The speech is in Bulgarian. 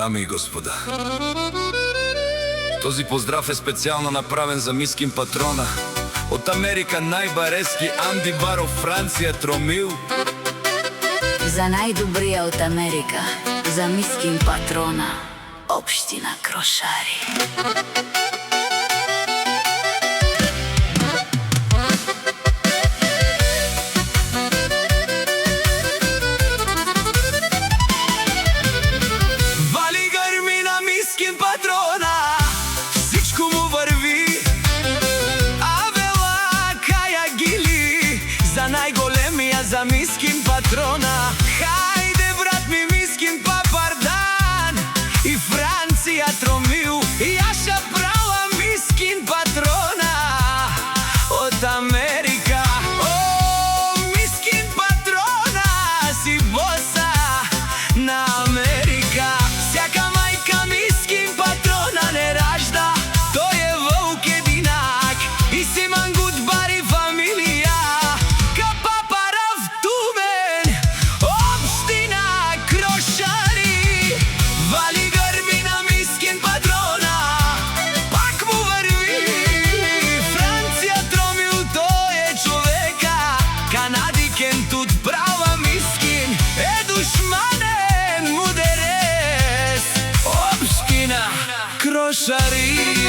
Дами и господа, този поздрав е специално направен за мискин патрона от Америка, најбарески Анди Баро, Франција, Тромил. За најдобрија од Америка, за мискин патрона, општина Крошари. Патрона, всичко му върви, авела кая гили, за најголемија, за мискин патрона. Хајде брат ми, мискин папардан, и Франција, Тромил, и јаша права мискин патрона од Америка. О, мискин патрона, си боса на Америка. Сяка мајка мискин патрона не ражда, тој е вълк единак и си мангут бари фамилија. Ка папарав тумен, општина Крошари. Вали грби на мискин патрона, пак му върви. Франција, Тромил, тој е човека, канадикен тут права мискин, е душманен мудерес, општина Крошари.